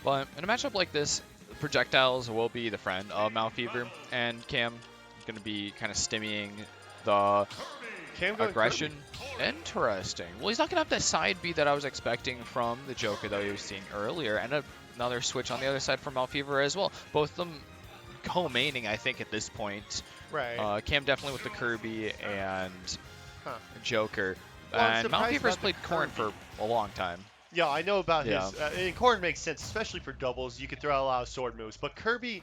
But in a matchup like this, projectiles will be the friend of Maofever, and Cam is going to be kind of stimmying the Cam going aggression. Kirby. Interesting. Well, he's not going to have that side B that I was expecting from the Joker that we were seeing earlier, and another switch on the other side from Maofever as well. Both of them co-maining, I think, at this point. Right. Cam definitely with the Kirby and Joker. Well, I'm And surprised Maofever's about the played Corrin for Kirby. a long time. Yeah, I know about Yeah. his. And Corrin makes sense, especially for doubles. You can throw out a lot of sword moves, but Kirby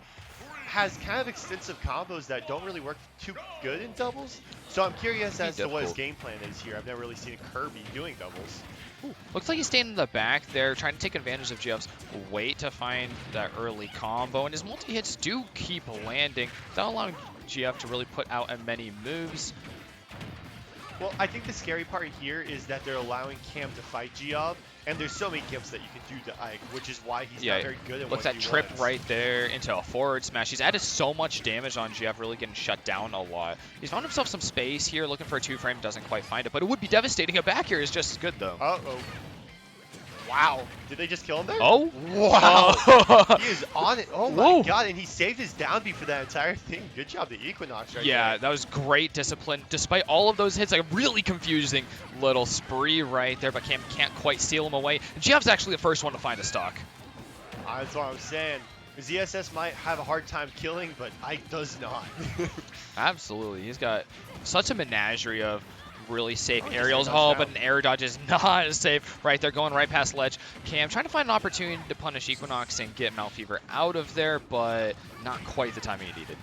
has kind of extensive combos that don't really work too good in doubles. So I'm curious as to what his game plan is here. I've never really seen Kirby doing doubles. Ooh, looks like he's staying in the back there, trying to take advantage of Geov's wait to find that early combo, and his multi-hits do keep landing without allowing Geov to really put out as many moves. Well, I think the scary part here is that they're allowing Cam to fight Geov, and there's so many gimps that you can do to Ike, which is why he's not very good at Looks what that he trip wants. right there into a forward smash. He's added so much damage on Geov, really getting shut down a lot. He's found himself some space here, looking for a two-frame, doesn't quite find it, but it would be devastating. A back here is just as good, though. Uh-oh. Wow. Did they just kill him there? Oh. Wow. Oh. He is on it. Oh my Whoa. god, and he saved his down B for that entire thing. Good job, the Equin0x right Yeah, there. that was great discipline. Despite all of those hits, like a really confusing little spree right there, but Cam can't quite steal him away. And Geov's actually the first one to find a stock. That's what I'm saying. ZSS might have a hard time killing, but Ike does not. Absolutely. He's got such a menagerie of really safe Oh, aerials. just Oh, down. but an air dodge is not as safe right there, going right past ledge. Cam trying to find an opportunity to punish Equin0x and get Maofever out of there, but not quite the timing he needed.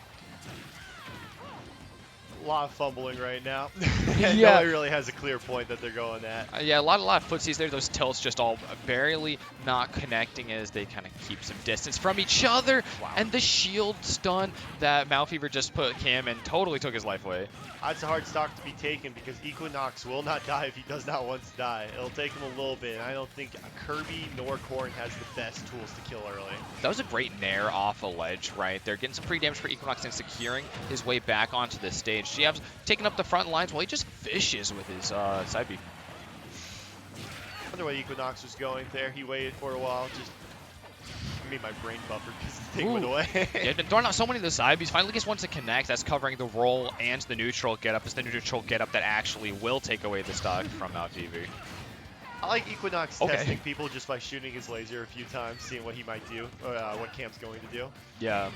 A lot of fumbling right now. Yeah. Nobody really has a clear point that they're going at. Yeah, a lot of footsies there. Those tilts just all barely not connecting as they kind of keep some distance from each other. Wow. And the shield stun that Maofever just put Cam in totally took his life away. That's a hard stock to be taken because Equin0x will not die if he does not want to die. It'll take him a little bit, and I don't think Kirby nor Corrin has the best tools to kill early. That was a great nair off a ledge right there, getting some free damage for Equin0x and securing his way back onto the stage. Geov's taking up the front lines while he just fishes with his side B. I wonder what Equin0x was going there. He waited for a while, just made my brain buffer because the thing went away. Yeah, been throwing out so many of the side Bs. Finally gets one to connect. That's covering the roll and the neutral getup. It's the neutral getup that actually will take away the stock from Maofever. I like Equin0x Okay. testing people just by shooting his laser a few times, seeing what he might do, or what Cam's going to do. Yeah.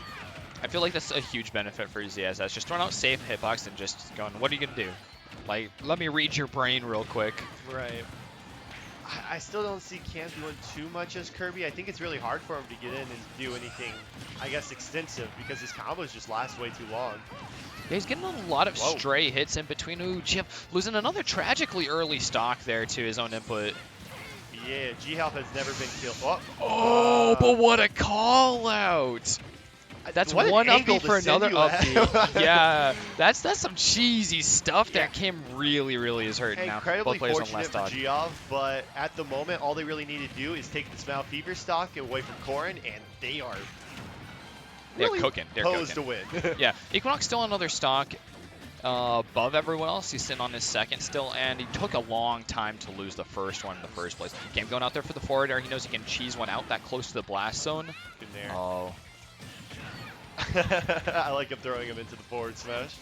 I feel like that's a huge benefit for ZSS. Just throwing out safe hitbox and just going, what are you going to do? Like, let me read your brain real quick. Right. I still don't see Cam doing too much as Kirby. I think it's really hard for him to get in and do anything, I guess, extensive because his combos just last way too long. Yeah, he's getting a lot of stray hits in between. Ooh, Geov losing another tragically early stock there to his own input. Yeah, Geov has never been killed. Oh, but what a call out! That's what an one angle upbeat to for send another you at. upbeat. Yeah, that's some cheesy stuff there. Cam really is hurting now. Incredibly Both players on fortunate last for dodge. Geov, but at the moment, all they really need to do is take this Maofever stock away from Corrin, and they are They're cooking. They're posed cooking. to win. Yeah, Equin0x still another stock above everyone else. He's sitting on his second still, and he took a long time to lose the first one in the first place. Cam going out there for the forward air. He knows he can cheese one out that close to the blast zone. In there. Oh. I like him throwing him into the forward smash.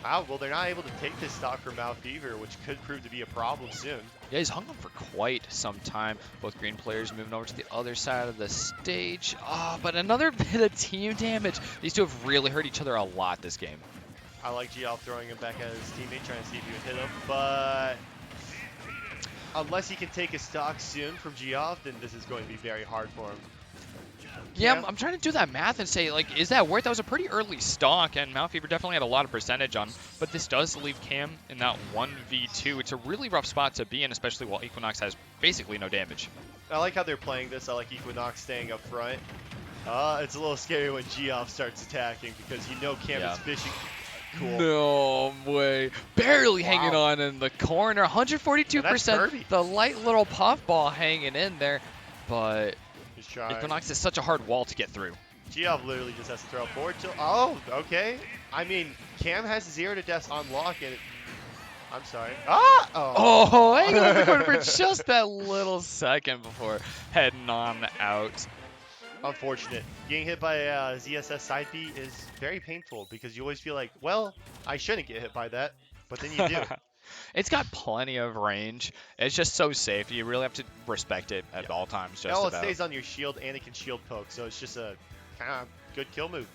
Wow, well, they're not able to take this stock from Maofever, which could prove to be a problem soon. Yeah, he's hung on for quite some time. Both green players moving over to the other side of the stage. Oh, but another bit of team damage. These two have really hurt each other a lot this game. I like Geov throwing him back at his teammate, trying to see if he would hit him, but unless he can take a stock soon from Geov, then this is going to be very hard for him. Yeah, I'm trying to do that math and say, like, is that worth? That was a pretty early stock, and Maofever definitely had a lot of percentage on, but this does leave Cam in that 1v2. It's a really rough spot to be in, especially while Equin0x has basically no damage. I like how they're playing this. I like Equin0x staying up front. It's a little scary when Geov starts attacking because you know Cam is fishing. Cool. No way. Barely hanging on in the corner. 142%. The light little puffball hanging in there, but Equin0x is such a hard wall to get through. Geov literally just has to throw forward tilt. Oh, okay. I mean, Cam has 0 to deaths on lock, and I'm sorry. Ah! Oh, hang on the corner for just that little second before heading on out. Unfortunate. Getting hit by a ZSS side B is very painful because you always feel like, well, I shouldn't get hit by that, but then you do. It's got plenty of range. It's just so safe. You really have to respect it at all times. Just Well, it about. stays on your shield and it can shield poke, so it's just a kind of good kill move.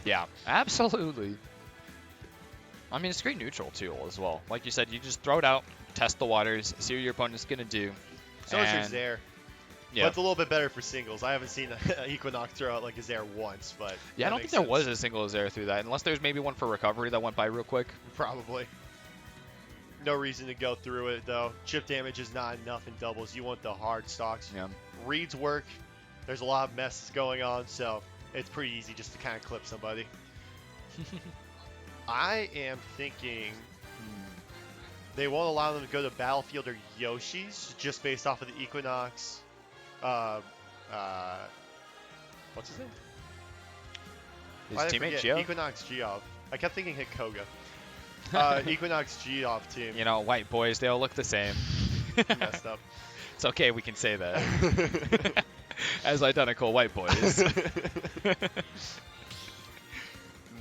Yeah, absolutely. I mean, it's great neutral tool as well. Like you said, you just throw it out, test the waters, see what your opponent's going to do. So is your Zair. Yeah. But it's a little bit better for singles. I haven't seen Equin0x throw out like a Zair once, but yeah, I don't think there was a single Zair through that, unless there's maybe one for recovery that went by real quick. Probably. No reason to go through it, though. Chip damage is not enough in doubles. You want the hard stocks. Yeah. Reads work. There's a lot of messes going on, so it's pretty easy just to kind of clip somebody. I am thinking they won't allow them to go to Battlefield or Yoshi's just based off of the Equin0x. What's his name? His teammate, Geov? Equin0x Geov. I kept thinking hit Koga. Equin0x Geov team. You know, white boys, they all look the same. Messed up. It's okay, we can say that. As identical white boys.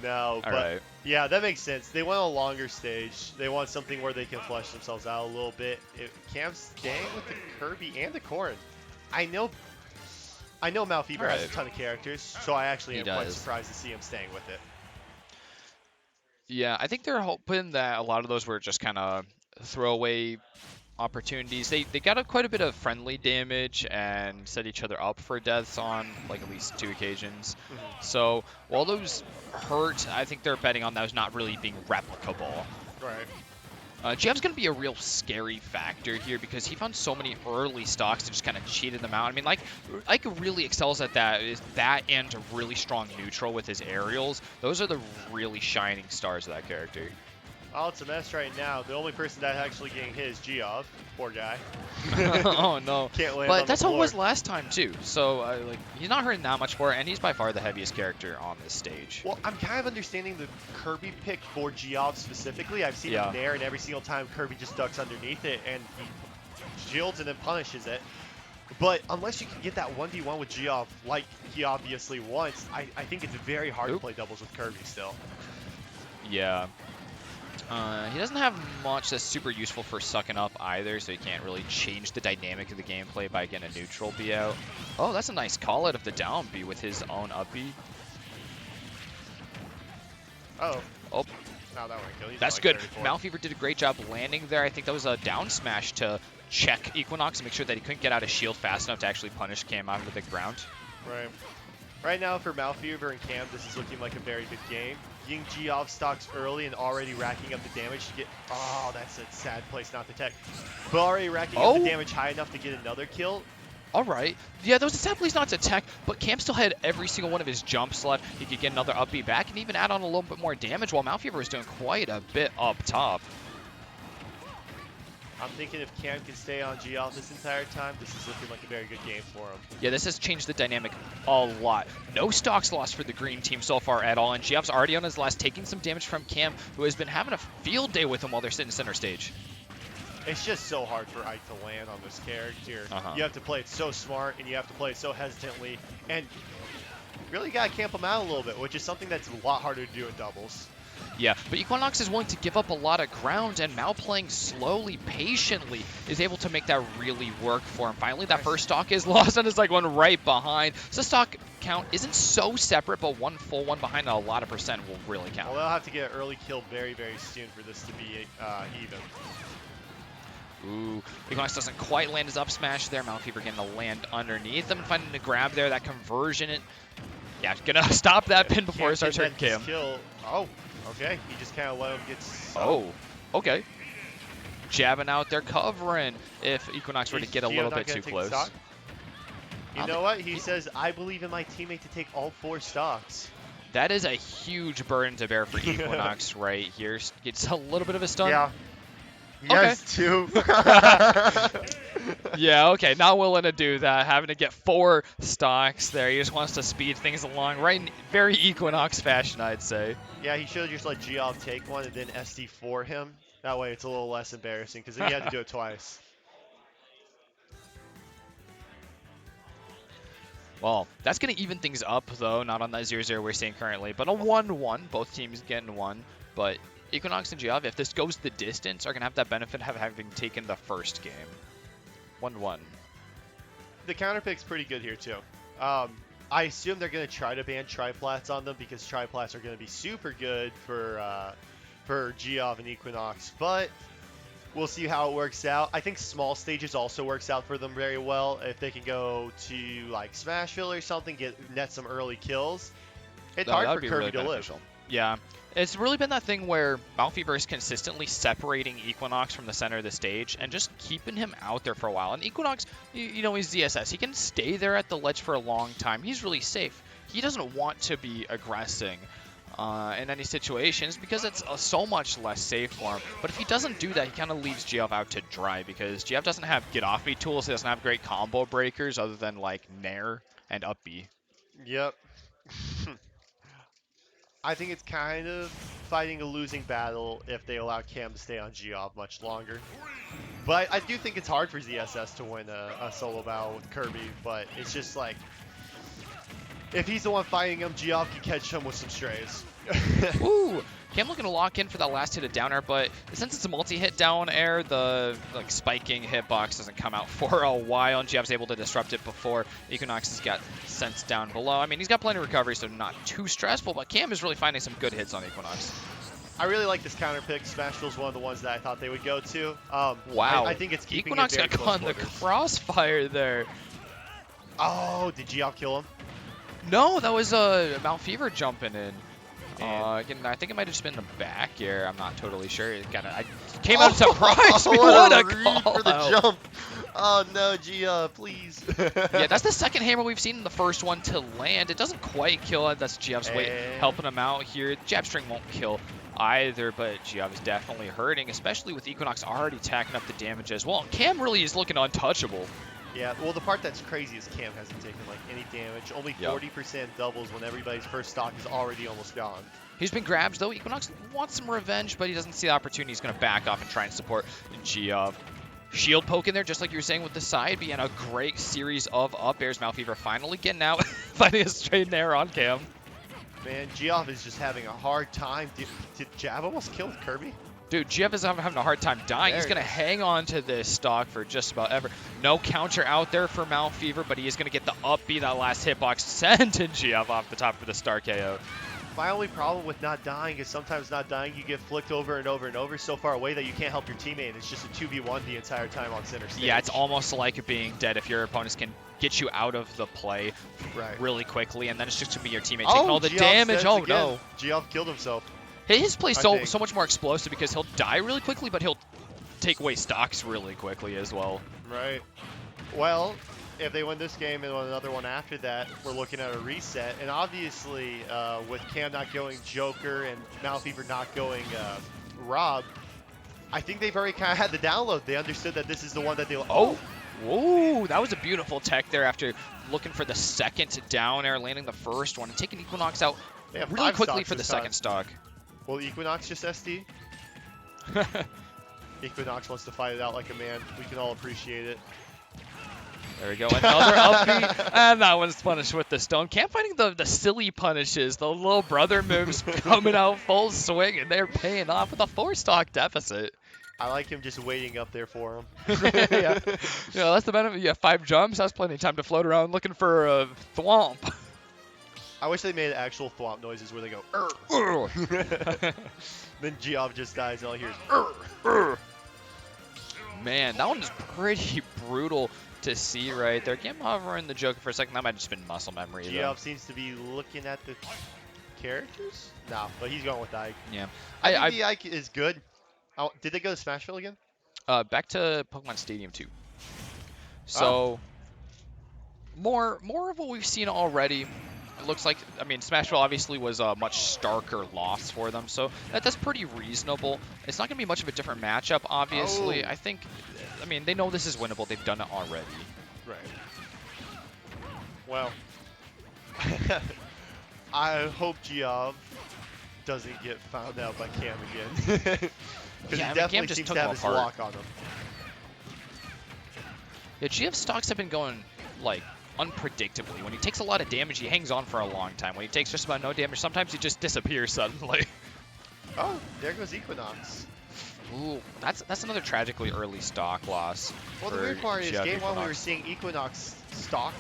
No, but right. Yeah, that makes sense. They want a longer stage. They want something where they can flesh themselves out a little bit. Cam's staying with the Kirby and the Corrin. I know Maofever has a ton of characters, so I actually am quite surprised to see him staying with it. Yeah, I think they're hoping that a lot of those were just kind of throwaway opportunities. They got quite a bit of friendly damage and set each other up for deaths on like at least 2 occasions. So while those hurt, I think they're betting on those not really being replicable. Right. Geov's going to be a real scary factor here because he found so many early stocks that just kind of cheated them out. I mean, like really excels at that. Is that and a really strong neutral with his aerials. Those are the really shining stars of that character. Oh, it's a mess right now. The only person that actually getting hit is Geov. Poor guy. Oh, no. Can't land But on that's the how it floor. was last time, too. So, like, he's not hurting that much for it, and he's by far the heaviest character on this stage. Well, I'm kind of understanding the Kirby pick for Geov specifically. I've seen him there, and every single time Kirby just ducks underneath it, and he shields and then punishes it. But unless you can get that 1v1 with Geov, like he obviously wants, I think it's very hard to play doubles with Kirby still. Yeah. He doesn't have much that's super useful for sucking up either, so he can't really change the dynamic of the gameplay by getting a neutral B out. Oh, that's a nice call out of the down B with his own up B. Oh. Oh. No, that won't kill. He's That's like good. 34. Maofever did a great job landing there. I think that was a down smash to check Equin0x and make sure that he couldn't get out of shield fast enough to actually punish Cam out of the ground. Right. Right now for Maofever and Cam, this is looking like a very good game. Getting Geov stocks early and already racking up the damage to get... Oh, that's a sad place not to tech. But already racking up the damage high enough to get another kill. All right. Yeah, those assemblies not to tech, but Cam still had every single one of his jumps left. He could get another up B back and even add on a little bit more damage while Maofever was doing quite a bit up top. I'm thinking if Cam can stay on Geov this entire time, this is looking like a very good game for him. Yeah, this has changed the dynamic a lot. No stocks lost for the green team so far at all, and Geov's already on his last, taking some damage from Cam, who has been having a field day with him while they're sitting center stage. It's just so hard for Ike to land on this character. You have to play it so smart, and you have to play it so hesitantly, and really got to camp him out a little bit, which is something that's a lot harder to do in doubles. Yeah, but Equin0x is willing to give up a lot of ground, and Mao playing slowly, patiently, is able to make that really work for him. Finally, that first stock is lost, and it's like one right behind. So stock count isn't so separate, but one full one behind a lot of percent will really count. Well, they'll have to get an early kill very, very soon for this to be even. Ooh, Equin0x doesn't quite land his up smash there. Maofever getting the land underneath them and finding the grab there. That conversion, yeah, gonna stop that pin before it starts hurting Cam. Oh, okay. He just kind of let him get. Oh, okay. Jabbing out there, covering if Equin0x were to get a little bit too close. You know what? He says, I believe in my teammate to take all 4 stocks. That is a huge burden to bear for Equin0x right here. Gets a little bit of a stun. Yeah. Yes, too. Yeah, okay, not willing to do that. Having to get 4 stocks there. He just wants to speed things along. Right, very Equin0x fashion, I'd say. Yeah, he should have just let Geov take one and then SD for him. That way it's a little less embarrassing because then you had to do it twice. Well, that's going to even things up, though, not on that 0-0 we're seeing currently, but a 1-1. Both teams getting one. But Equin0x and Geov, if this goes the distance, are going to have that benefit of having taken the first game. 1-1. The counter pick's pretty good here, too. I assume they're going to try to ban triplats on them because triplats are going to be super good for Geov and Equin0x, but we'll see how it works out. I think small stages also works out for them very well. If they can go to like Smashville or something, net some early kills, it's hard for Kirby really to beneficial. Live. Yeah, it's really been that thing where Maofever is consistently separating Equin0x from the center of the stage and just keeping him out there for a while. And Equin0x, you know, he's ZSS. He can stay there at the ledge for a long time. He's really safe. He doesn't want to be aggressing in any situations because it's so much less safe for him. But if he doesn't do that, he kind of leaves Geov out to dry because Geov doesn't have get off me tools. He doesn't have great combo breakers other than like Nair and up B. Yep. I think it's kind of fighting a losing battle if they allow Cam to stay on Geov much longer. But I do think it's hard for ZSS to win a solo battle with Kirby, but it's just like, if he's the one fighting him, Geov can catch him with some strays. Ooh, Cam looking to lock in for that last hit of down air, but since it's a multi-hit down air, the like spiking hitbox doesn't come out for a while, and Geov's able to disrupt it before Equin0x has got sense down below. I mean, he's got plenty of recovery, so not too stressful, but Cam is really finding some good hits on Equin0x. I really like this counter pick. Smashville's one of the ones that I thought they would go to. Wow. I think it's keeping Equin0x got caught in the crossfire there. Oh, did Geov kill him? No, that was Maofever jumping in. Again, I think it might have just been the back air. I'm not totally sure. It came out of surprise. What a read for the jump. Oh no, Geov, please. Yeah, that's the second hammer we've seen in the first one to land. It doesn't quite kill it. That's Geov's weight helping him out here. Jab string won't kill either, but Geov is definitely hurting, especially with Equin0x already tacking up the damage as well. Cam really is looking untouchable. Yeah, well, the part that's crazy is Cam hasn't taken like any damage. Only 40% doubles when everybody's first stock is already almost gone. He's been grabbed, though. Equin0x wants some revenge, but he doesn't see the opportunity. He's going to back off and try and support Geov. Shield poke in there, just like you were saying with the side B, and a great series of up airs. Maofever finally getting out, finding a straight nair on Cam. Man, Geov is just having a hard time. Did Jab almost kill Kirby? Dude, Geov is having a hard time dying. He's going to hang on to this stock for just about ever. No counter out there for Maofever, but he is going to get the up B, that last hitbox, sending Geov off the top for the star KO. My only problem with not dying is sometimes not dying, you get flicked over and over and over so far away that you can't help your teammate, and it's just a 2v1 the entire time on center stage. Yeah, it's almost like being dead if your opponents can get you out of the play really quickly, and then it's just going to be your teammate taking all the damage. Oh, no. Geov killed himself. His play is so much more explosive because he'll die really quickly, but he'll take away stocks really quickly as well. Right. Well, if they win this game and win another one after that, we're looking at a reset. And obviously, with Cam not going Joker and Maofever not going Rob, I think they've already kind of had the download. They understood that this is the one that they... Oh! Whoa, that was a beautiful tech there after looking for the second down air, landing the first one, and taking Equin0x out really quickly for the second stock. Will Equin0x just SD? Equin0x wants to fight it out like a man. We can all appreciate it. There we go, another up B, and that one's punished with the stone. Cam finding the silly punishes, the little brother moves coming out full swing, and they're paying off with a 4-stock deficit. I like him just waiting up there for him. Yeah, that's the benefit. You have 5 jumps, that's plenty of time to float around looking for a thwomp. I wish they made actual thwomp noises where they go, Then Geov just dies and all he hears, Man, that one is pretty brutal to see right there. Game over in the Joker for a second. That might have just been muscle memory. Geov seems to be looking at the characters? No, but he's going with Ike. Yeah. I think the Ike is good. Oh, did they go to Smashville again? Back to Pokemon Stadium 2. So, more of what we've seen already. It looks like, I mean, Smashville obviously was a much starker loss for them, so that's pretty reasonable. It's not going to be much of a different matchup, obviously. I mean, they know this is winnable. They've done it already. Right. Well, I hope Geov doesn't get found out by Cam again. Because Yeah, he I mean, definitely Cam just seems took to him have his apart. lock on him. Yeah, Geov's stocks have been going, like, unpredictably. When he takes a lot of damage, he hangs on for a long time. When he takes just about no damage, sometimes he just disappears suddenly. Oh, there goes Equin0x. Ooh, that's another tragically early stock loss. Well, the weird part is, Geov game one we Equin0x. were seeing Equin0x stock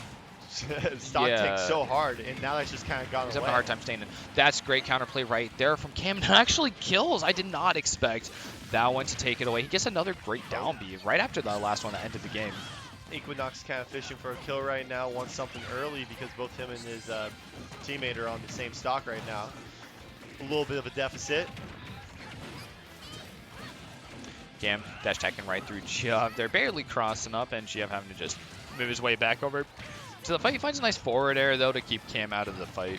Yeah. tank so hard, and now that's just kind of gone He's away. having a hard time staying in. That's great counterplay right there from Cam. And actually kills. I did not expect that one to take it away. He gets another great down B right after the last one that ended the game. Equin0x kind of fishing for a kill right now, wants something early because both him and his teammate are on the same stock right now. A little bit of a deficit. Cam dash attacking right through Geov. They're barely crossing up, and Geov having to just move his way back over to the fight. He finds a nice forward air, though, to keep Cam out of the fight.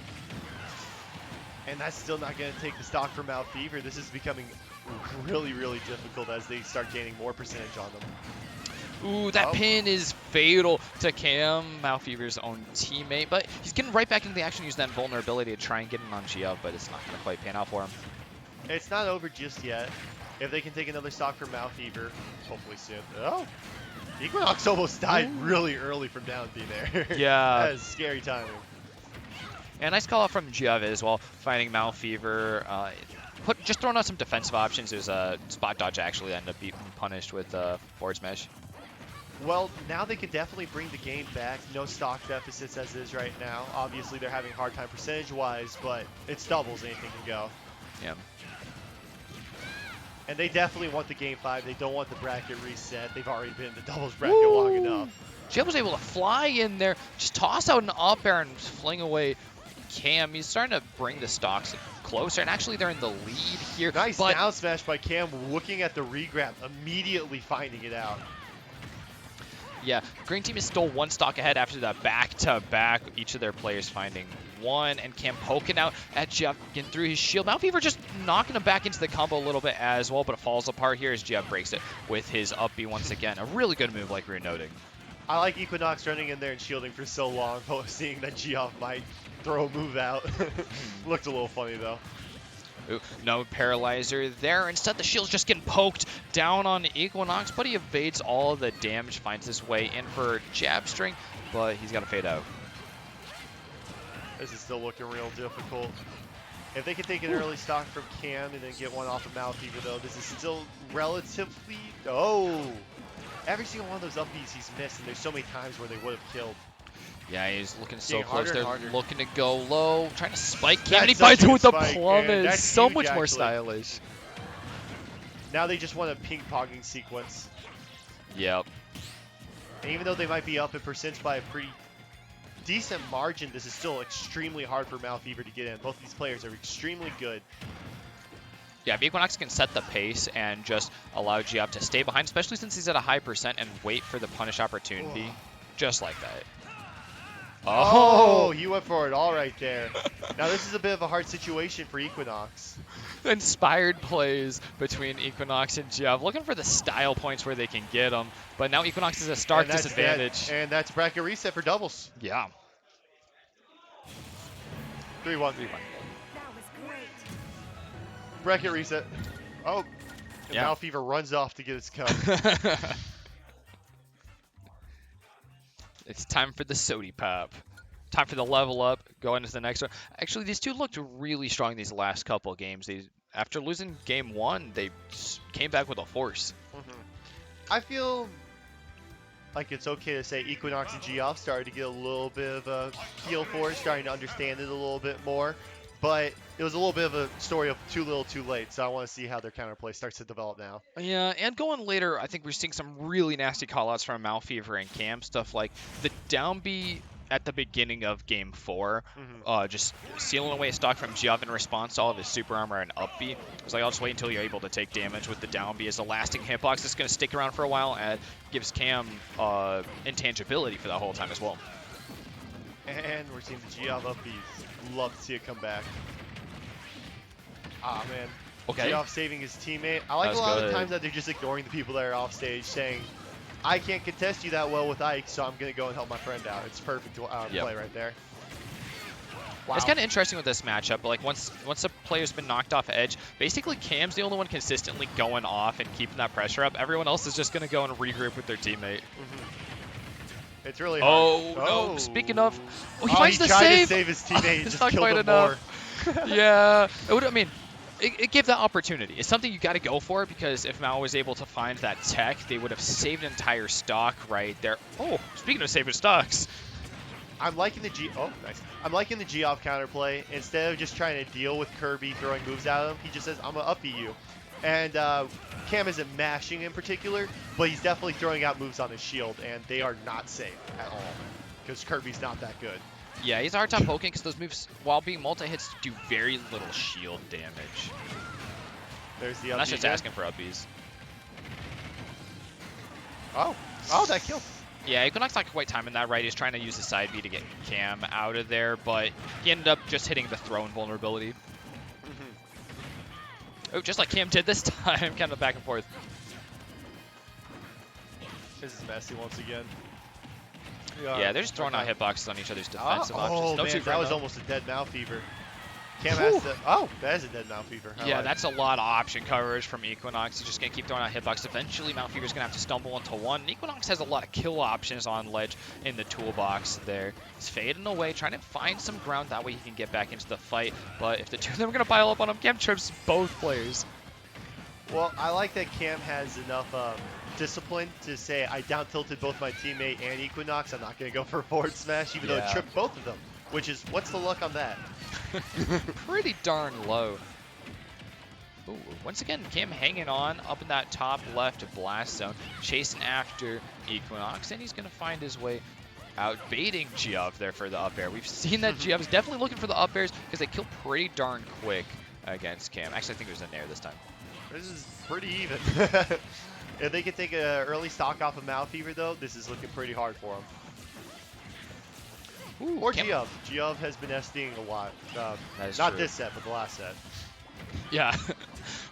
And that's still not going to take the stock from Maofever. This is becoming really, really difficult as they start gaining more percentage on them. Ooh, that pin is fatal to Cam, Maofever's own teammate. But he's getting right back into the action, using that vulnerability to try and get in on Geov, but it's not going to quite pan out for him. It's not over just yet. If they can take another stock from Maofever, hopefully soon. Oh, Equin0x almost died really early from down B there. Yeah. That is scary timing. And nice call out from Geov as well, finding Maofever. Just throwing out some defensive options. There's a spot dodge actually that ended up being punished with forward smash. Well, now they can definitely bring the game back. No stock deficits as is right now. Obviously, they're having a hard time percentage-wise, but it's doubles. Anything can go. Yeah. And they definitely want the game 5. They don't want the bracket reset. They've already been in the doubles bracket long enough. Geov was able to fly in there, just toss out an up air and fling away Cam. He's starting to bring the stocks closer, and actually they're in the lead here. Nice down smash by Cam, looking at the regrab, immediately finding it out. Yeah, Green Team is still one stock ahead after the back-to-back, each of their players finding one, and Cam poking out at Geov, getting through his shield. Maofever just knocking him back into the combo a little bit as well, but it falls apart here as Geov breaks it with his up B once again. A really good move like we were noting. I like Equin0x running in there and shielding for so long, but seeing that Geov might throw a move out. Looked a little funny though. Ooh, no paralyzer there. Instead, the shield's just getting poked down on Equin0x, but he evades all of the damage, finds his way in for jab string, but he's got to fade out. This is still looking real difficult. If they can take an early stock from Cam and then get one off of Maofever though, this is still relatively... Oh! Every single one of those up Bs he's missed, and there's so many times where they would have killed. Yeah, he's looking so Getting close. harder They're and harder. looking to go low, trying to spike Cam, and he That's such finds a it good with the spike, plummet. and that's So huge, much more actually. stylish. Now they just want a ping-ponging sequence. Yep. And even though they might be up in percents by a pretty decent margin, this is still extremely hard for Maofever to get in. Both these players are extremely good. Yeah, if Equin0x can set the pace and just allow Geov to stay behind, especially since he's at a high percent, and wait for the punish opportunity, just like that. Oh, he went for it all right there. Now this is a bit of a hard situation for Equin0x. Inspired plays between Equin0x and Geov, looking for the style points where they can get them, but now Equin0x is a stark disadvantage. And that's bracket reset for doubles. Yeah. 3-1. 3-1. Bracket reset. Oh, and Yeah. Maofever runs off to get his cup. It's time for the Sody Pop. Time for the level up, go into the next one. Actually, these two looked really strong these last couple of games. After losing game 1, they came back with a force. I feel like it's okay to say Equin0x and Geov started to get a little bit of a feel for it, starting to understand it a little bit more. But it was a little bit of a story of too little too late, so I want to see how their counterplay starts to develop now. Yeah, and going later, I think we're seeing some really nasty callouts from Maofever and Cam. Stuff like the down B at the beginning of game 4, just sealing away a stock from Geov in response to all of his super armor and up B. It was like, I'll just wait until you're able to take damage with the down B as a lasting hitbox that's going to stick around for a while, and gives Cam intangibility for that whole time as well. And we're seeing the Geov up Bs. Love to see it come back. Ah, man. Okay. Geov saving his teammate. I like a lot of the times that they're just ignoring the people that are off stage, saying, I can't contest you that well with Ike, so I'm going to go and help my friend out. It's perfect play right there. Wow. It's kind of interesting with this matchup, but like once the player's been knocked off edge, basically Cam's the only one consistently going off and keeping that pressure up. Everyone else is just going to go and regroup with their teammate. It's really hard. Oh, no. Speaking of, he finds the tried save. to save his teammate and It's just not killed quite him enough. more. Yeah, I mean, it gave that opportunity. It's something you got to go for, because if Mao was able to find that tech, they would have saved an entire stock right there. Oh, speaking of saving stocks. I'm liking the nice. I'm liking the Geov counterplay. Instead of just trying to deal with Kirby throwing moves at him, he just says, I'm going to up-B you. And Cam isn't mashing in particular, but he's definitely throwing out moves on his shield, and they are not safe at all, because Kirby's not that good. Yeah, he's a hard time poking, because those moves, while being multi-hits, do very little shield damage. There's the up-B. That's just asking for up-Bs. Oh, that killed. Yeah, Equin0x not quite timing that right. He's trying to use the side B to get Cam out of there, but he ended up just hitting the throw invulnerability. Oh, just like Cam did this time, kind of back and forth. This is messy once again. Yeah, they're just throwing out hitboxes on each other's defensive options. Man, that was almost a dead Maofever. Cam has to. Oh, that is a dead Maofever. Yeah, that's a lot of option coverage from Equin0x. He's just going to keep throwing out hitboxes. Eventually, Maofever's going to have to stumble into one. Equin0x has a lot of kill options on ledge in the toolbox there. He's fading away, trying to find some ground. That way he can get back into the fight. But if the two of them are going to pile up on him, Cam trips both players. Well, I like that Cam has enough discipline to say, I down tilted both my teammate and Equin0x. I'm not going to go for a forward smash, even though it tripped both of them. Which is, what's the luck on that? Pretty darn low. Ooh, once again, Cam hanging on up in that top left blast zone, chasing after Equin0x, and he's going to find his way out, baiting Geov there for the up air. We've seen that Geov is definitely looking for the up airs, because they kill pretty darn quick against Cam. Actually, I think there's a nair this time. This is pretty even. If they can take an early stock off of Maofever, though, this is looking pretty hard for him. Ooh, or Geov. Geov has been SDing a lot. Not true. This set, but the last set. Yeah.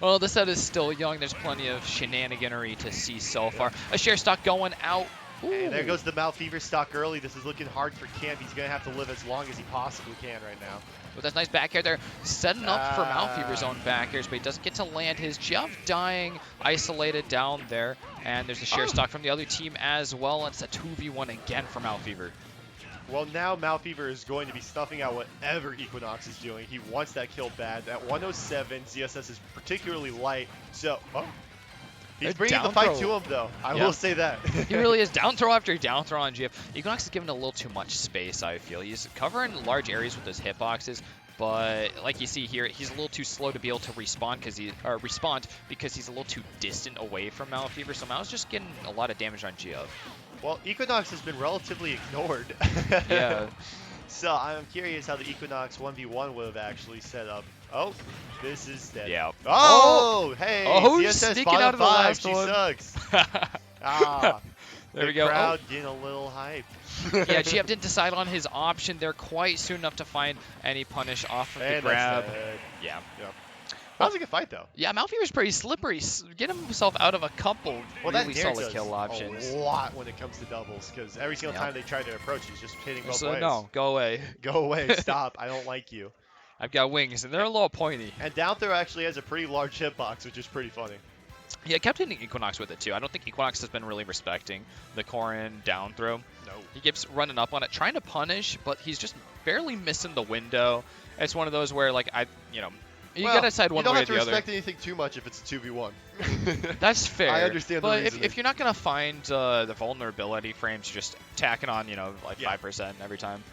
Well, this set is still young. There's plenty of shenaniganery to see so far. A share stock going out. Hey, there goes the Maofever stock early. This is looking hard for Cam. He's going to have to live as long as he possibly can right now. With that nice back air there, setting up for Maofever's own back airs, but he doesn't get to land his. Geov dying, isolated down there, and there's a share stock from the other team as well. It's a 2v1 again for Maofever. Well, now Maofever is going to be stuffing out whatever Equin0x is doing. He wants that kill bad. At 107, ZSS is particularly light, so... He's bringing the fight to him, though. I will say that. He really is. Down throw after down throw on Geov. Equin0x is giving a little too much space, I feel. He's covering large areas with his hitboxes, but like you see here, he's a little too slow to be able to respond because he's a little too distant away from Maofever. So Mao's just getting a lot of damage on Geov. Well, Equin0x has been relatively ignored. Yeah. So I'm curious how the Equin0x 1v1 would have actually set up. Oh, this is dead. Yeah. Oh, hey. Oh, ZSS sneaking out of the last she one. sucks. There we go. Crowd getting a little hype. Yeah, Geov didn't decide on his option there quite soon enough to find any punish off of the grab. Yeah. That was a good fight, though. Yeah, Maofever's pretty slippery. Getting himself out of a couple really solid kill options. A lot when it comes to doubles, because every single time they try to approach, he's just hitting both ways. No, go away. Go away. Stop. I don't like you. I've got wings, and they're a little pointy. And down throw actually has a pretty large hitbox, which is pretty funny. Yeah, I kept hitting Equin0x with it, too. I don't think Equin0x has been really respecting the Corrin down throw. No. He keeps running up on it, trying to punish, but he's just barely missing the window. It's one of those where, like, you gotta decide one way or the other. You don't have to respect anything too much if it's a 2v1. That's fair. I understand the reasoning. But if you're not gonna find the vulnerability frames, you're just tacking on, 5% every time.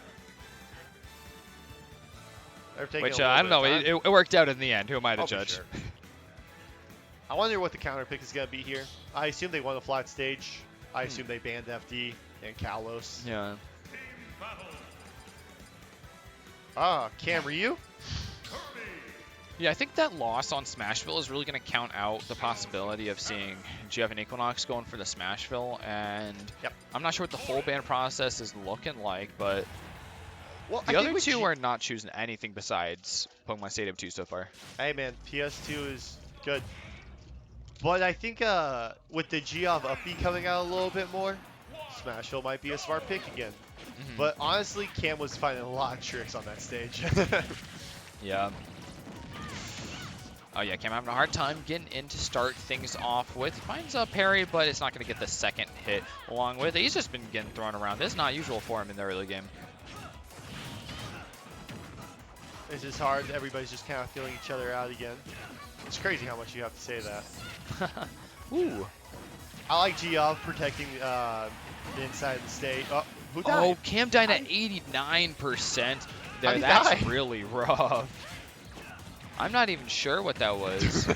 Which, I don't know, it worked out in the end. Who am I to judge? Sure. I wonder what the counter pick is going to be here. I assume they want a flat stage. I assume they banned FD and Kalos. Yeah. Cam Ryu? Yeah, I think that loss on Smashville is really going to count out the possibility of seeing Geov and Equin0x going for the Smashville. And I'm not sure what the full ban process is looking like, but... Well, the other two are not choosing anything besides Pokemon Stadium 2 so far. Hey, man, PS2 is good. But I think with the Geov up-B coming out a little bit more, Smashville might be a smart pick again. Mm-hmm. But honestly, Cam was finding a lot of tricks on that stage. Yeah. Oh yeah, Cam having a hard time getting in to start things off with. Finds a parry, but it's not going to get the second hit along with it. He's just been getting thrown around. This is not usual for him in the early game. It's just hard. Everybody's just kind of feeling each other out again. It's crazy how much you have to say that. Ooh. I like Geov protecting the inside of the stage. Oh, who died? Oh, Cam died at 89% there. How'd he That's die? really rough. I'm not even sure what that was.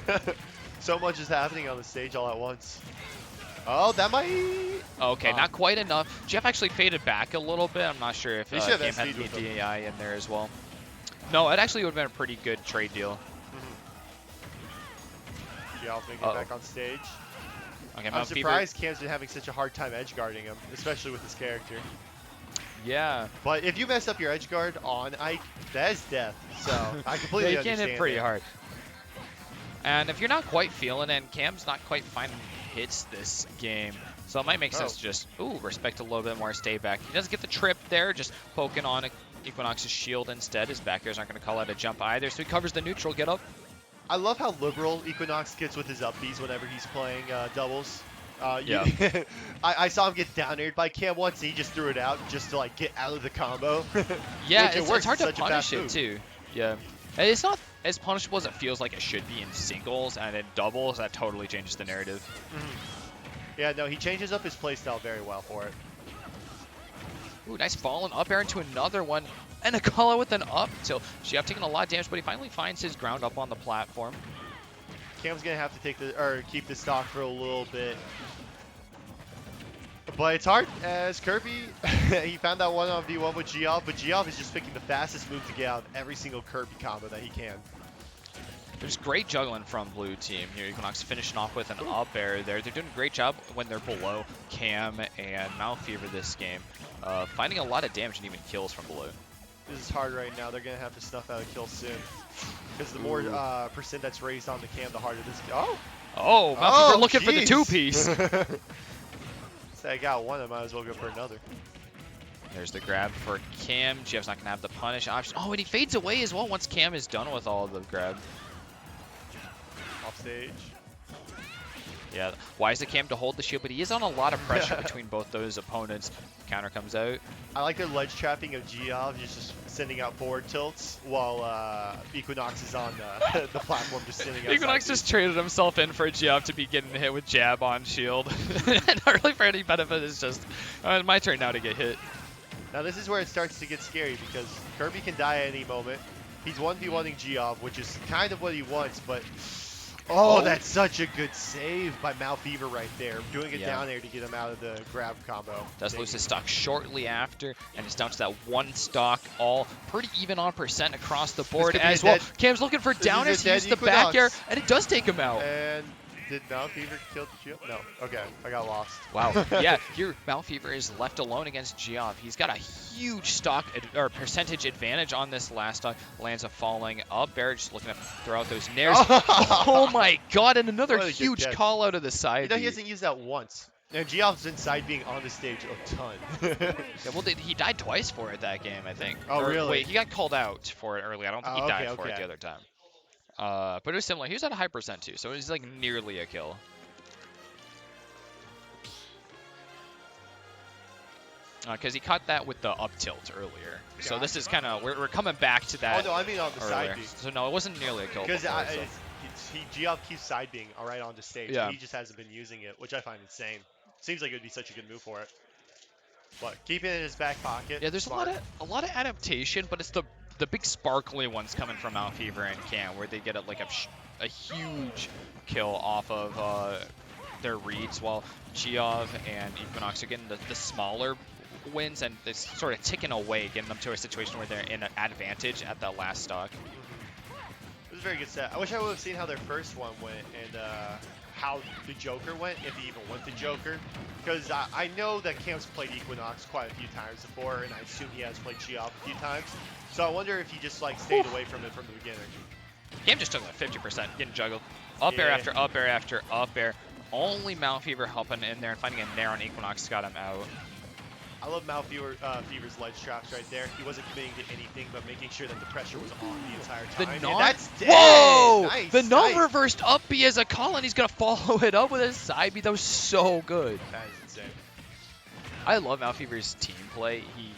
So much is happening on the stage all at once. Oh, that might... Okay, not quite enough. Jeff actually faded back a little bit. I'm not sure if He should Cam have had speed the with him. DAI in there as well. No, it actually would have been a pretty good trade deal. Geov making it back on stage. Okay, I'm Maofever. surprised Cam's been having such a hard time edge guarding him, especially with his character. Yeah. But if you mess up your edge guard on Ike, that is death. So I completely yeah, you can understand hit pretty it. hard. And if you're not quite feeling it, and Cam's not quite finding hits this game, so it might make sense to just, respect a little bit more, stay back. He doesn't get the trip there, just poking on Equin0x's shield instead. His back airs aren't going to call out a jump either, so he covers the neutral, get up. I love how liberal Equin0x gets with his up Bs whenever he's playing doubles. Yeah. I saw him get down aired by Cam once, and he just threw it out just to like get out of the combo. Yeah, Which it's hard to such a punish fast it move. too. Yeah. And it's not as punishable as it feels like it should be in singles, and in doubles, that totally changes the narrative. Yeah, no, he changes up his playstyle very well for it. Ooh, nice falling up air into another one. And a call out with an up tilt. Geov taking a lot of damage, but he finally finds his ground up on the platform. Cam's gonna have to keep the stock for a little bit. But it's hard as Kirby, he found that 1v1 with Geov, but Geov is just picking the fastest move to get out of every single Kirby combo that he can. There's great juggling from blue team here. Equin0x finishing off with an up air there. They're doing a great job when they're below Cam and Maofever this game. Finding a lot of damage and even kills from below. This is hard right now. They're going to have to snuff out a kill soon. Because the more percent that's raised on the Cam, the harder this... Oh, Maofever looking for the two-piece. Say I got one, I might as well go for another. There's the grab for Cam. Geov's not going to have the punish option. Oh, and he fades away as well once Cam is done with all of the grab. Off stage. Yeah, wise of Cam to hold the shield, but he is on a lot of pressure between both those opponents. Counter comes out. I like the ledge trapping of Geov, just sending out forward tilts, while Equin0x is on the platform just sitting outside. Equin0x just traded himself in for Geov to be getting hit with jab on shield. Not really for any benefit, it's just my turn now to get hit. Now this is where it starts to get scary, because Kirby can die at any moment. He's 1v1ing Geov, which is kind of what he wants, but... Oh, that's such a good save by Maofever right there. Doing it down there to get him out of the grab combo. Does lose his stock shortly after, and it's down to that one stock, all pretty even on percent across the board as well. Cam's looking for downers, he used the back air, and it does take him out. And did Maofever kill the Geov? No. Okay, I got lost. Wow. Yeah, here Maofever is left alone against Geov. He's got a huge stock or percentage advantage on this last stock. Lands a falling up air, just looking to throw out those nairs. Oh my god, and another huge call out of the side. You know, he hasn't used that once. And Geov's been side being on the stage a ton. Yeah, well, he died twice for it that game, I think. Oh, really? Wait, he got called out for it early. I don't think he died for it the other time. But it was similar. He was at a high percent too, so it was like nearly a kill. Because he caught that with the up tilt earlier. So this is kind of, we're coming back to that. Oh, no, I mean on the side B. So no, it wasn't nearly a kill. Because Geov keeps side being right on the stage. Yeah. He just hasn't been using it, which I find insane. Seems like it would be such a good move for it. But keep it in his back pocket. Yeah, there's a lot of adaptation, but it's the big sparkly ones coming from Maofever and Cam, where they get a huge kill off of their reads, while Geov and Equin0x are getting the smaller wins, and it's sort of ticking away, getting them to a situation where they're in an advantage at that last stock. It was a very good set. I wish I would have seen how their first one went and how the Joker went, if he even went to Joker. Because I know that Cam's played Equin0x quite a few times before, and I assume he has played Geov a few times. So I wonder if he just like stayed away from it from the beginning. Cam just took like 50%, getting juggled. Up air after up air after up air. Only Maofever helping in there and finding a nair on Equin0x got him out. I love Fever's ledge traps right there. He wasn't committing to anything, but making sure that the pressure was on the entire time. The And that's dead. Whoa! Nice, The nice. non-reversed up B as a call, and he's going to follow it up with a side B. That was so good. That is insane. I love Maofever's team play. He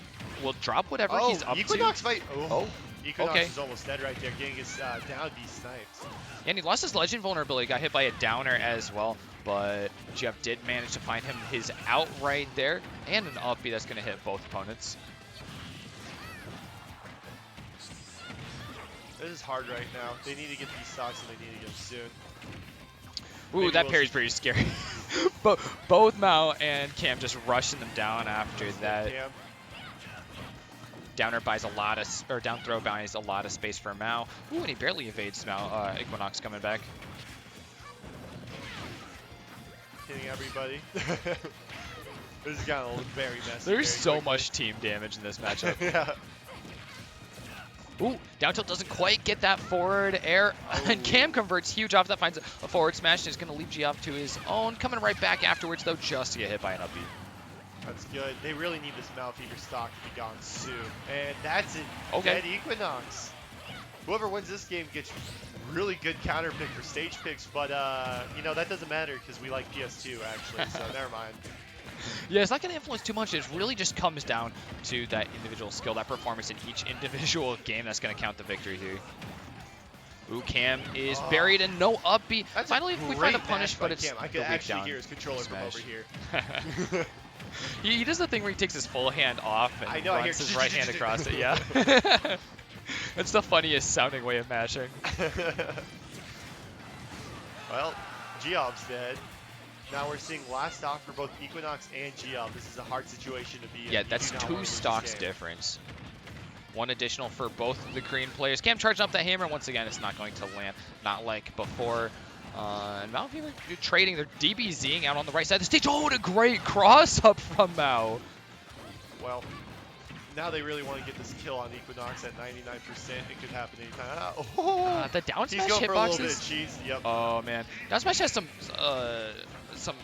will drop whatever he's up Equin0x to. fight. Oh. Equin0x okay. is almost dead right there, getting his down B sniped. And he lost his legend vulnerability, got hit by a downer as well, but Geov did manage to find him his out right there, and an up B that's going to hit both opponents. This is hard right now. They need to get these stocks, and they need to get them soon. Ooh, Maybe that parry's pretty scary. But both Mao and Cam just rushing them down after that. Cam. Downer buys a lot of, or down throw buys a lot of space for Mao. Ooh, and he barely evades Mao. Equin0x coming back. Hitting everybody. This is gonna look very messy. There's so much team damage in this matchup. Yeah. Ooh, down tilt doesn't quite get that forward air. And Cam converts huge off that, finds a forward smash, and is going to leave Geov to his own. Coming right back afterwards, though, just to get hit by an up B. That's good. They really need this Maofever stock to be gone soon. And that's it. Okay. Dead Equin0x. Whoever wins this game gets really good counter pick for stage picks, but you know, that doesn't matter because we like PS2 actually, so never mind. Yeah, it's not going to influence too much. It really just comes down to that individual skill, that performance in each individual game that's going to count the victory here. Ooh, Cam is buried and no up B. Finally, we find a punish, but it's Cam. I could actually hear his controller smash. from over here. He does the thing where he takes his full hand off and runs his right hand across it, yeah. It's the funniest sounding way of mashing. Well, Geov's dead. Now we're seeing last stock for both Equin0x and Geov. This is a hard situation to be in. Yeah, that's 2 stocks difference. 1 additional for both of the Korean players. Cam charging up that hammer. Once again, it's not going to land. Not like before. And Maofever trading. They're DBZing out on the right side of the stage. Oh, what a great cross up from Mao. Well, now they really want to get this kill on Equin0x at 99%. It could happen anytime. The down smash He's going for a little bit hitboxes. of cheese. Yep. Oh man, down smash has some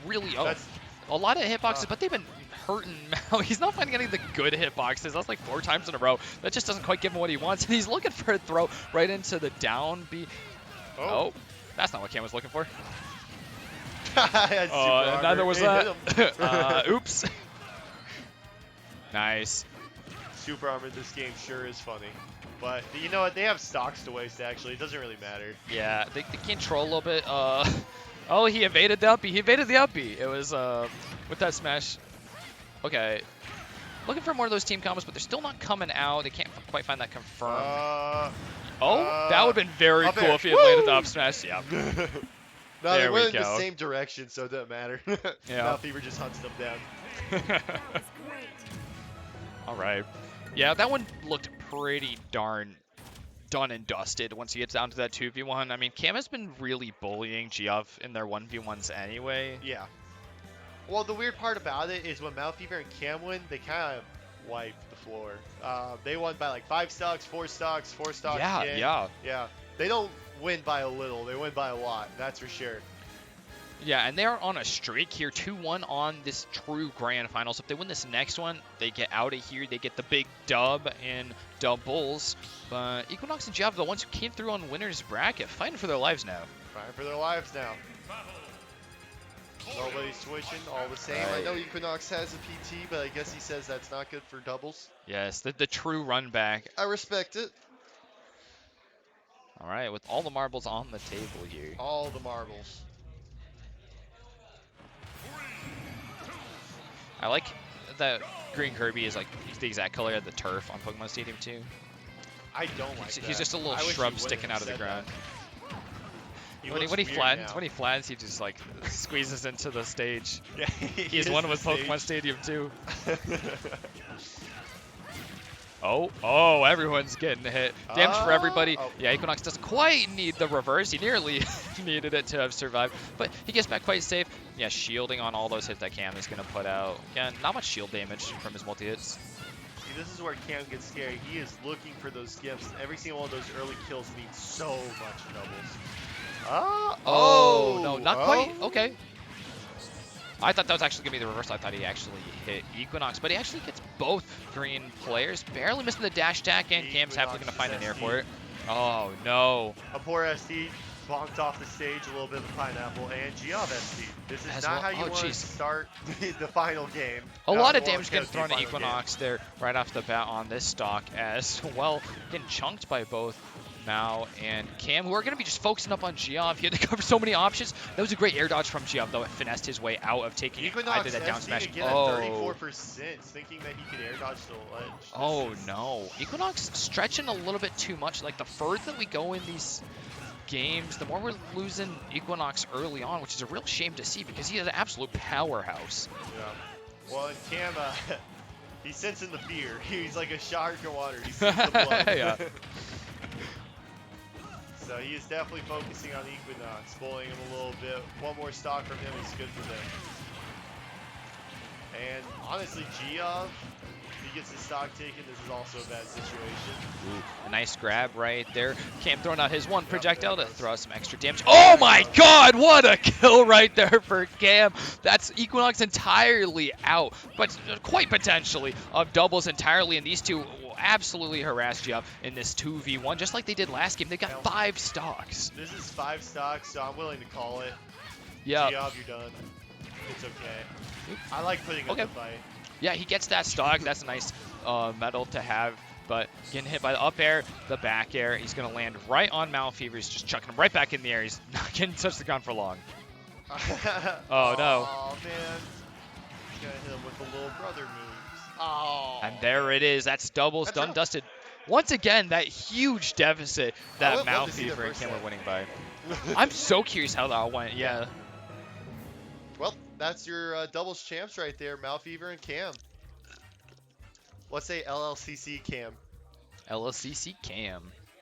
really a lot of hitboxes, but they've been hurting Mao. He's not finding any of the good hitboxes. That's like 4 times in a row. That just doesn't quite give him what he wants, and he's looking for a throw right into the down B. Oh, that's not what Cam was looking for. Neither was that. Oops. Nice. Super armor this game sure is funny. But you know what? They have stocks to waste, actually. It doesn't really matter. Yeah, they control a little bit. Oh, he evaded the up B. He evaded the up B. It was with that smash. Okay. Looking for more of those team combos, but they're still not coming out. They can't quite find that confirmed. That would have been very cool if he had landed the up smash. Yeah. No, they went in the same direction, so it doesn't matter. Yeah. Maofever just hunts them down. All right. Yeah, that one looked pretty darn done and dusted once he gets down to that 2v1. I mean, Cam has been really bullying Geov in their 1v1s anyway. Yeah. Well, the weird part about it is when Maofever and Cam win, they kind of wipe the floor. They won by like 5 stocks, 4 stocks, 4 stocks. Yeah. They don't win by a little. They win by a lot. That's for sure. Yeah, and they're on a streak here, 2-1 on this true grand final. So if they win this next one, they get out of here. They get the big dub in doubles. But Equin0x and Geov, the ones who came through on winner's bracket, fighting for their lives now. Fighting for their lives now. Nobody's switching, all the same. I know Equin0x has a PT, but I guess he says that's not good for doubles. Yes, the true run back. I respect it. All right, with all the marbles on the table here. All the marbles. I like that green Kirby is like the exact color of the turf on Pokemon Stadium 2. I don't like that. He's just a little shrub sticking out of the ground. When he flattens, he just like squeezes into the stage. Yeah, he's one with Pokemon Stadium 2. Oh, everyone's getting hit. Damage for everybody. Yeah, Equin0x doesn't quite need the reverse. He nearly needed it to have survived, but he gets back quite safe. Yeah, shielding on all those hits that Cam is going to put out. Again, not much shield damage from his multi-hits. See, this is where Cam gets scary. He is looking for those skips. Every single one of those early kills needs so much doubles. Oh, no, not quite. Okay. I thought that was actually going to be the reverse. I thought he actually hit Equin0x, but he actually gets both green players. Barely missing the dash attack, and Cam's happily going to find an air for it. Oh, no. A poor SD bonked off the stage a little bit of the pineapple, and Geov SD. This is not how you want to start the final game. A lot of damage getting thrown to Equin0x there right off the bat on this stock as well. Getting chunked by both Mao and Cam, who are going to be just focusing up on Geov. He had to cover so many options. That was a great air dodge from Geov, though. It finessed his way out of taking either that down smash. Oh, 34%, thinking that he could air dodge the ledge. Oh, no. Equin0x stretching a little bit too much. Like, the further we go in these games, the more we're losing Equin0x early on, which is a real shame to see because he is an absolute powerhouse. Yeah. Well, and Cam, he's sensing the fear. He's like a shark in water. He sees the blood. Yeah. So he is definitely focusing on Equin0x, bullying him a little bit. One more stock from him is good for them. And honestly, Geov, if he gets his stock taken, this is also a bad situation. Ooh, a nice grab right there. Cam throwing out his one projectile to throw out some extra damage. Oh my god, what a kill right there for Cam. That's Equin0x entirely out, but quite potentially of doubles entirely, and these two absolutely harass Geov in this 2v1, just like they did last game. They got 5 stocks. This is 5 stocks, so I'm willing to call it. Yeah. Geov, you're done. It's okay. I like putting up the fight. Yeah, he gets that stock. That's a nice medal to have. But getting hit by the up air, the back air. He's going to land right on Maofever. He's just chucking him right back in the air. He's not getting to touch the ground for long. Oh, no. Oh, man. He's going to hit him with the little brother moves. Oh. And there it is. That's doubles done, dusted. Once again, that huge deficit that Maofever and Cam were winning by. I'm so curious how that went. Yeah. Well, that's your doubles champs right there, Maofever and Cam. Let's say LLCC Cam. LLCC Cam.